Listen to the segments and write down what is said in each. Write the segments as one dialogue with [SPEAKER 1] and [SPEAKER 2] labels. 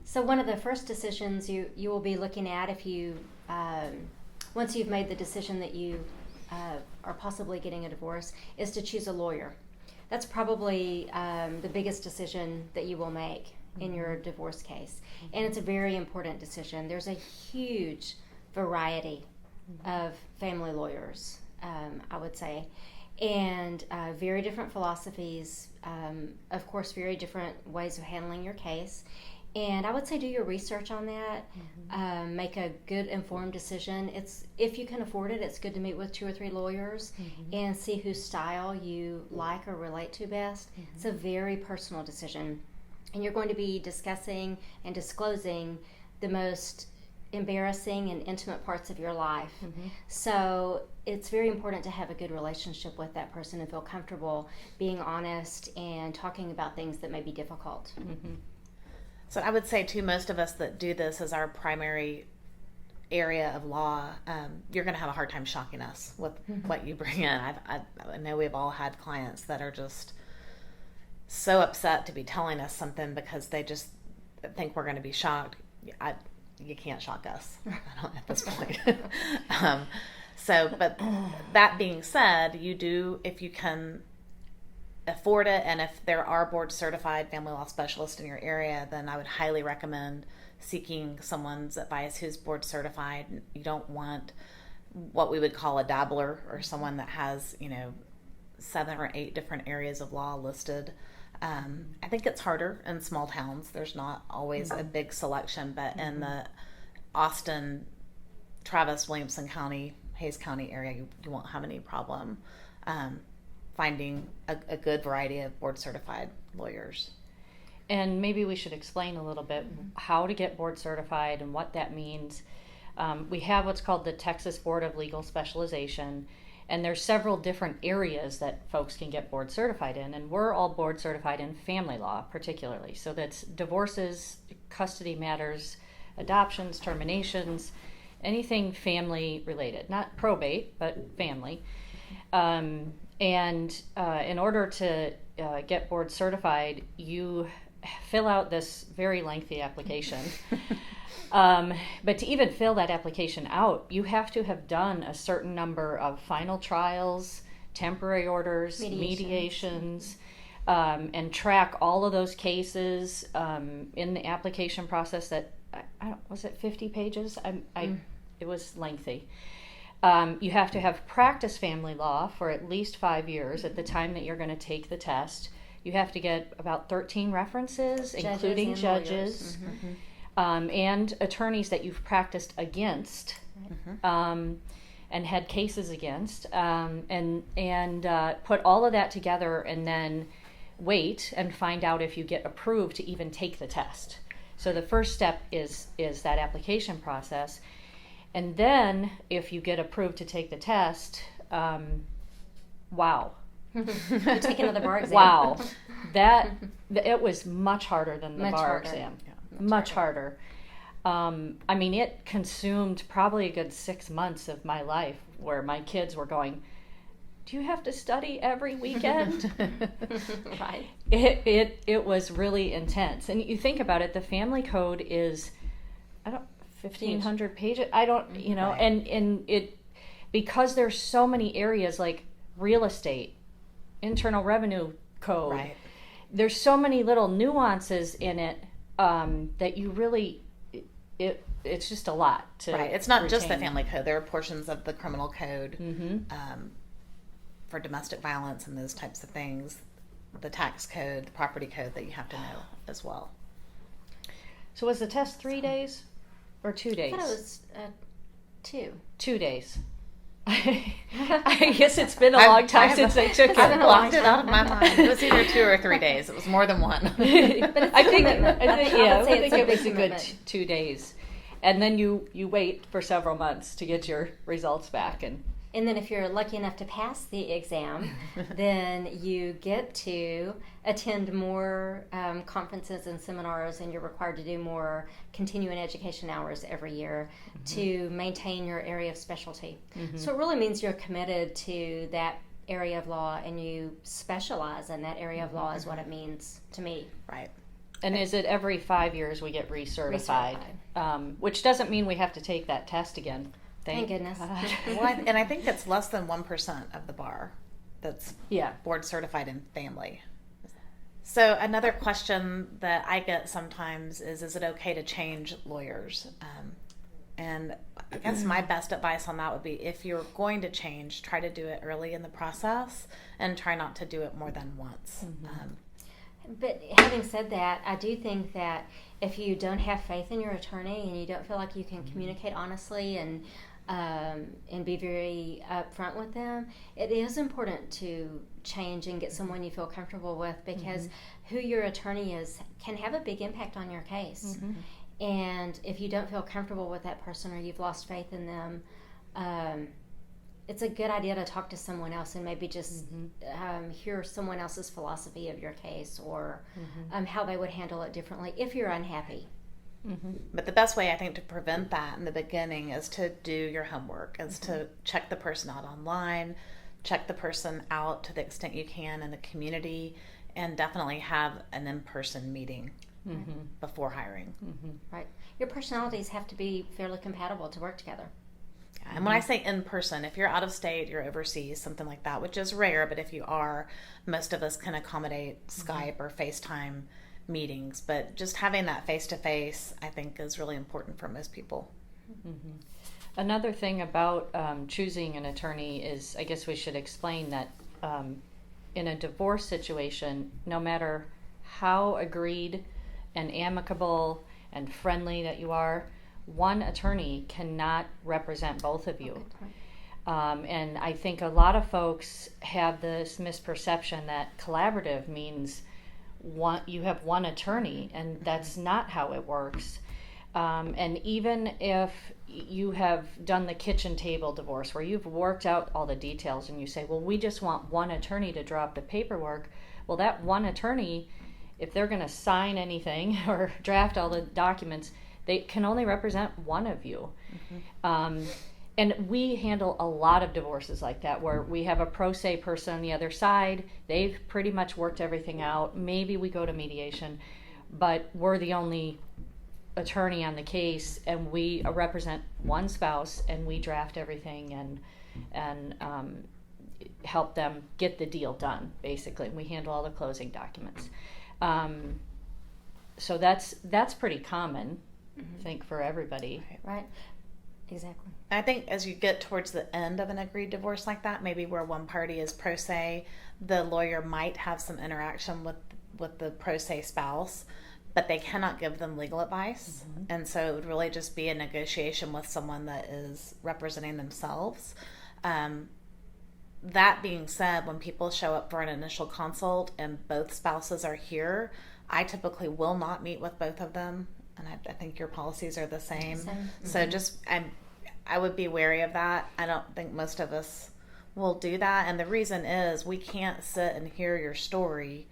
[SPEAKER 1] So one of the first decisions you will be looking at if you, once you've made the decision that you are possibly getting a divorce, is to choose a lawyer. That's probably the biggest decision that you will make in your divorce case. And it's a very important decision. There's a huge variety of family lawyers, I would say, and very different philosophies, of course, very different ways of handling your case. And I would say do your research on that, make a good informed decision. If you can afford it, it's good to meet with 2 or 3 lawyers and see whose style you like or relate to best. It's a very personal decision. And you're going to be discussing and disclosing the most embarrassing and intimate parts of your life. So it's very important to have a good relationship with that person and feel comfortable being honest and talking about things that may be difficult.
[SPEAKER 2] So I would say, too, most of us that do this as our primary area of law, you're going to have a hard time shocking us with what you bring in. I know we've all had clients that are just so upset to be telling us something because they just think we're going to be shocked. You can't shock us at this point. But that being said, you do, if you can afford it, and if there are board certified family law specialists in your area, then I would highly recommend seeking someone's advice who's board certified. You don't want what we would call a dabbler or someone that has 7 or 8 different areas of law listed. I think it's harder in small towns. There's not always a big selection, but in the Austin, Travis, Williamson County, Hayes County area, you won't have any problem finding a good variety of board certified lawyers.
[SPEAKER 3] And maybe we should explain a little bit how to get board certified and what that means. We have what's called the Texas Board of Legal Specialization, and there's several different areas that folks can get board certified in, and we're all board certified in family law particularly. So that's divorces, custody matters, adoptions, terminations, anything family related, not probate, but family. And in order to get board certified, you fill out this very lengthy application. But to even fill that application out, you have to have done a certain number of final trials, temporary orders, mediations, and track all of those cases in the application process. That was it 50 pages? It was lengthy. You have to have practiced family law for at least 5 years at the time that you're going to take the test. You have to get about 13 references, including judges. And attorneys that you've practiced against and had cases against, and put all of that together and then wait and find out if you get approved to even take the test. So the first step is that application process. And then if you get approved to take the test, wow.
[SPEAKER 1] You take another bar exam.
[SPEAKER 3] Wow. It was much harder than the bar exam. Yeah. Much harder. It consumed probably a good 6 months of my life where my kids were going, do you have to study every weekend?
[SPEAKER 1] Right.
[SPEAKER 3] It was really intense. And you think about it, the family code is, 1,500 pages. And it, because there's so many areas like real estate, internal revenue code,
[SPEAKER 2] right.
[SPEAKER 3] There's so many little nuances in it that you really, it's just a lot to
[SPEAKER 2] right. It's not
[SPEAKER 3] retain.
[SPEAKER 2] just the family code. There are portions of the criminal code for domestic violence and those types of things, the tax code, the property code that you have to know as well.
[SPEAKER 3] So was the test 3 days or 2 days?
[SPEAKER 1] I thought it was 2.
[SPEAKER 3] 2 days. I guess it's been a long time since I took it.
[SPEAKER 2] I blocked it out of my mind. It was either 2 or 3 days. It was more than one.
[SPEAKER 1] But it's I think
[SPEAKER 3] it was a good 2 days. And then you wait for several months to get your results back.
[SPEAKER 1] And then if you're lucky enough to pass the exam, then you get to attend more conferences and seminars, and you're required to do more continuing education hours every year to maintain your area of specialty. So it really means you're committed to that area of law and you specialize in that area of law is what it means to me.
[SPEAKER 2] Right.
[SPEAKER 3] And is it every 5 years we get recertified? Which doesn't mean we have to take that test again.
[SPEAKER 1] Thank goodness.
[SPEAKER 2] And I think it's less than 1% of the bar that's board certified in family. So another question that I get sometimes is it okay to change lawyers? And I guess my best advice on that would be, if you're going to change, try to do it early in the process and try not to do it more than once.
[SPEAKER 1] But having said that, I do think that if you don't have faith in your attorney and you don't feel like you can communicate honestly and be very upfront with them, it is important to change and get someone you feel comfortable with, because who your attorney is can have a big impact on your case. And if you don't feel comfortable with that person, or you've lost faith in them, it's a good idea to talk to someone else and maybe just hear someone else's philosophy of your case, or how they would handle it differently if you're unhappy.
[SPEAKER 2] But the best way, I think, to prevent that in the beginning is to do your homework, is to check the person out online, check the person out to the extent you can in the community, and definitely have an in-person meeting before hiring.
[SPEAKER 1] Right. Your personalities have to be fairly compatible to work together.
[SPEAKER 2] And when I say in person, if you're out of state, you're overseas, something like that, which is rare, but if you are, most of us can accommodate Skype or FaceTime meetings. But just having that face-to-face, I think, is really important for most people.
[SPEAKER 3] Another thing about choosing an attorney is, I guess we should explain that in a divorce situation, no matter how agreed and amicable and friendly that you are, one attorney cannot represent both of you. And I think a lot of folks have this misperception that collaborative means you have one attorney, and that's not how it works. And even if you have done the kitchen table divorce where you've worked out all the details and you say, well, we just want one attorney to draw up the paperwork, well, that one attorney, if they're going to sign anything or draft all the documents, they can only represent one of you. And we handle a lot of divorces like that, where we have a pro se person on the other side. They've pretty much worked everything out. Maybe we go to mediation, but we're the only attorney on the case, and we represent one spouse, and we draft everything and help them get the deal done, basically. We handle all the closing documents. So that's pretty common, I think, for everybody.
[SPEAKER 1] Right. Exactly.
[SPEAKER 2] I think as you get towards the end of an agreed divorce like that, maybe where one party is pro se, the lawyer might have some interaction with the pro se spouse, but they cannot give them legal advice. And so it would really just be a negotiation with someone that is representing themselves. That being said, when people show up for an initial consult and both spouses are here, I typically will not meet with both of them. And I think your policies are the same. So just, I would be wary of that. I don't think most of us will do that. And the reason is, we can't sit and hear your story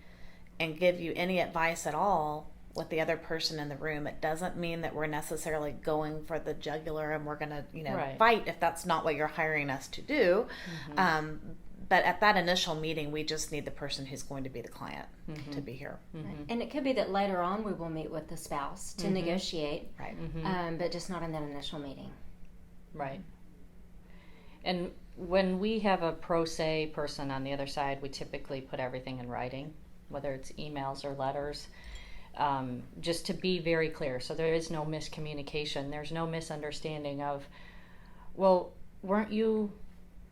[SPEAKER 2] and give you any advice at all with the other person in the room. It doesn't mean that we're necessarily going for the jugular and we're going to, fight if that's not what you're hiring us to do. But at that initial meeting, we just need the person who's going to be the client to be here.
[SPEAKER 1] Right. And it could be that later on we will meet with the spouse to negotiate, but just not in that initial meeting.
[SPEAKER 3] Right. And when we have a pro se person on the other side, we typically put everything in writing, whether it's emails or letters, just to be very clear. So there is no miscommunication. There's no misunderstanding of, well, aren't you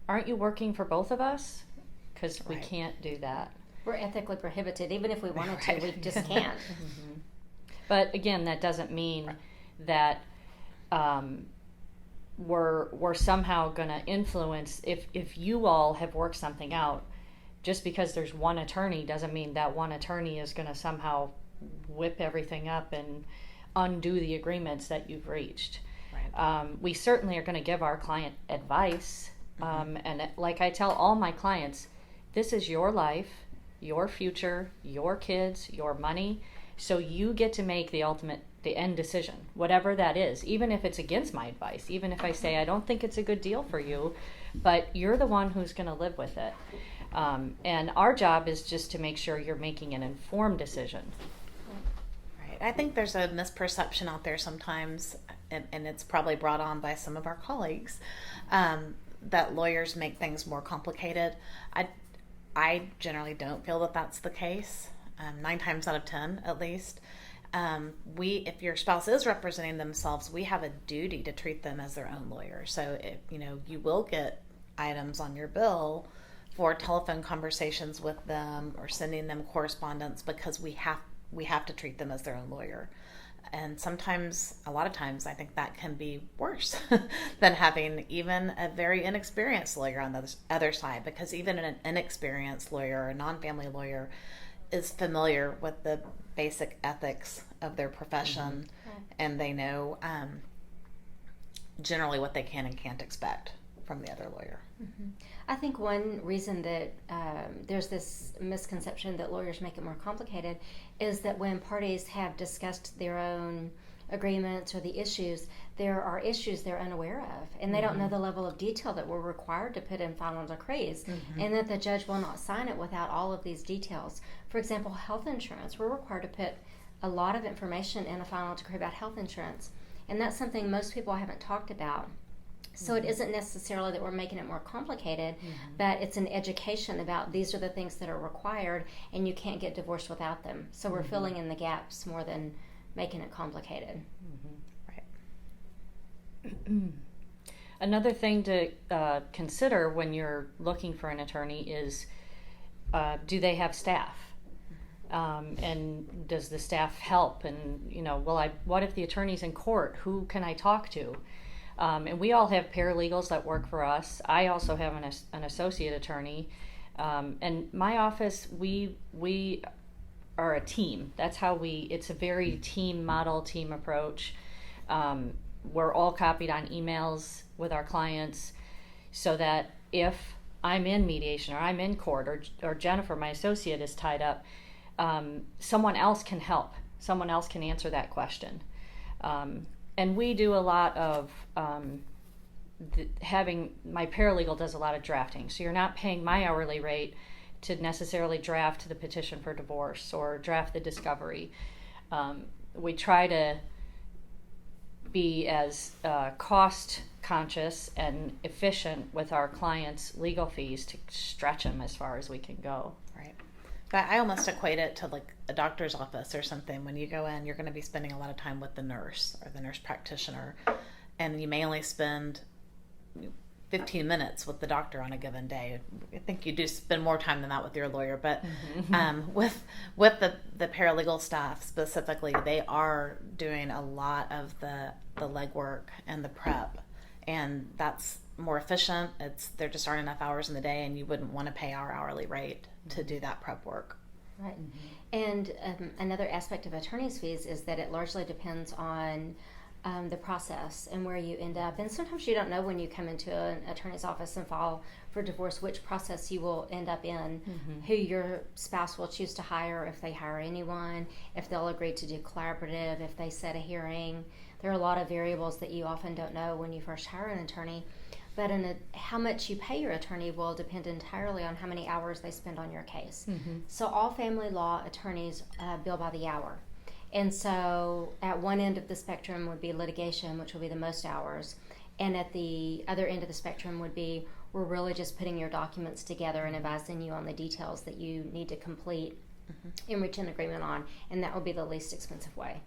[SPEAKER 3] working for both of us? Because we can't do that.
[SPEAKER 1] We're ethically prohibited. Even if we wanted to, we just can't.
[SPEAKER 3] But again, that doesn't mean that we're somehow going to influence. If you all have worked something out, just because there's one attorney doesn't mean that one attorney is going to somehow whip everything up and undo the agreements that you've reached. We certainly are going to give our client advice. And like I tell all my clients, this is your life, your future, your kids, your money. So you get to make the end decision, whatever that is, even if it's against my advice, even if I say, I don't think it's a good deal for you, but you're the one who's going to live with it. And our job is just to make sure you're making an informed decision.
[SPEAKER 2] I think there's a misperception out there sometimes, and it's probably brought on by some of our colleagues, that lawyers make things more complicated. I generally don't feel that that's the case. 9 times out of 10, at least. If your spouse is representing themselves, we have a duty to treat them as their own lawyer. So if you will get items on your bill for telephone conversations with them or sending them correspondence, because we have to treat them as their own lawyer. And sometimes, a lot of times, I think that can be worse than having even a very inexperienced lawyer on the other side, because even an inexperienced lawyer or a non-family lawyer is familiar with the basic ethics of their profession, and they know generally what they can and can't expect from the other lawyer.
[SPEAKER 1] I think one reason that there's this misconception that lawyers make it more complicated is that when parties have discussed their own agreements or the issues, there are issues they're unaware of, and they don't know the level of detail that we're required to put in final decrees, and that the judge will not sign it without all of these details. For example, health insurance, we're required to put a lot of information in a final decree about health insurance, and that's something most people haven't talked about. So it isn't necessarily that we're making it more complicated, but it's an education about these are the things that are required, and you can't get divorced without them. So we're filling in the gaps more than making it complicated.
[SPEAKER 2] Right.
[SPEAKER 3] Another thing to consider when you're looking for an attorney is, do they have staff? And does the staff help? And what if the attorney's in court? Who can I talk to? And we all have paralegals that work for us. I also have an associate attorney. And my office, we are a team. That's how it's a very team model, team approach. We're all copied on emails with our clients, so that if I'm in mediation or I'm in court or Jennifer, my associate, is tied up, someone else can help. Someone else can answer that question. And we do a lot of my paralegal does a lot of drafting. So you're not paying my hourly rate to necessarily draft the petition for divorce or draft the discovery. We try to be as cost conscious and efficient with our clients' legal fees to stretch them as far as we can go.
[SPEAKER 2] Right. But I almost equate it to like a doctor's office or something. When you go in, you're going to be spending a lot of time with the nurse or the nurse practitioner, and you may only spend 15 minutes with the doctor on a given day. I think you do spend more time than that with your lawyer, but with the paralegal staff specifically, they are doing a lot of the legwork and the prep, and that's more efficient. There just aren't enough hours in the day, and you wouldn't want to pay our hourly rate to do that prep work.
[SPEAKER 1] Right. And another aspect of attorney's fees is that it largely depends on the process and where you end up. And sometimes you don't know when you come into an attorney's office and file for divorce which process you will end up in, who your spouse will choose to hire, if they hire anyone, if they'll agree to do collaborative, if they set a hearing. There are a lot of variables that you often don't know when you first hire an attorney. But how much you pay your attorney will depend entirely on how many hours they spend on your case. So all family law attorneys bill by the hour. And so at one end of the spectrum would be litigation, which will be the most hours. And at the other end of the spectrum would be, we're really just putting your documents together and advising you on the details that you need to complete and reach an agreement on. And that would be the least expensive way.